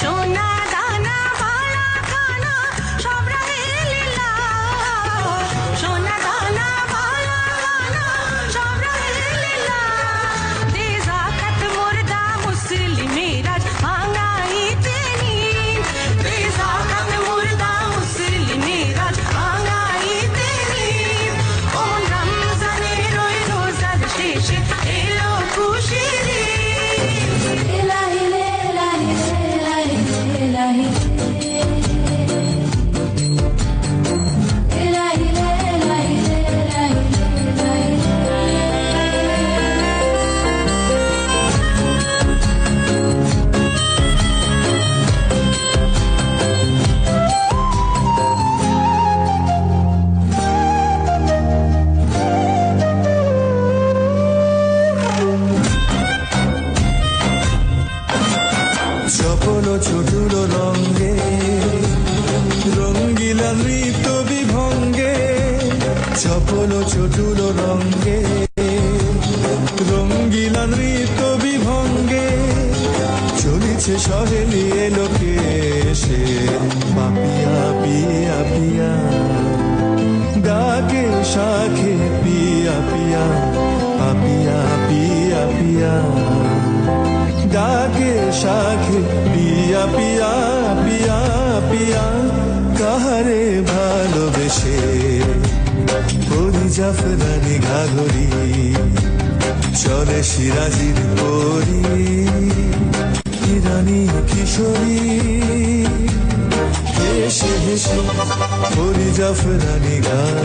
সোনা দানা বালা কানা সব রঙে লীলা সোনা দানা বালা কানা সব রঙে লীলা বেজাকাত মুর্দা মুসলিমেরাজ ভাঙাইতে নীল বেজাকাত মুর্দা মুসলিমেরাজ ভাঙাইতে নীল ও রমজানের ওই রোজার শেষে এলো খুশির ঈদ ইলাহি ইলাহি ইলাহি ইলাহি চপল ছোটুর রঙ্গে রঙ্গিলা নৃত্য বিভঙ্গে চপল ছোটুর রঙ্গে রঙ্গিলা নৃত্য বিভঙ্গে চলিছে সহেলি এলোকে এসে পাপিয়া পিয়া পিয়া ডাকে শাখে পিয়া পিয়া পাপিয়া পিয়া পিয়া ডাকে শাখে পিয়া পিয়া পিয়া পিয়া কাহারে ভালোবেসে পরি জাফরানি ঘাগরি চলে সিরাজির পরি ইরানি কিশোরী হেসে হেসে পরি জাফরানি ঘাগরি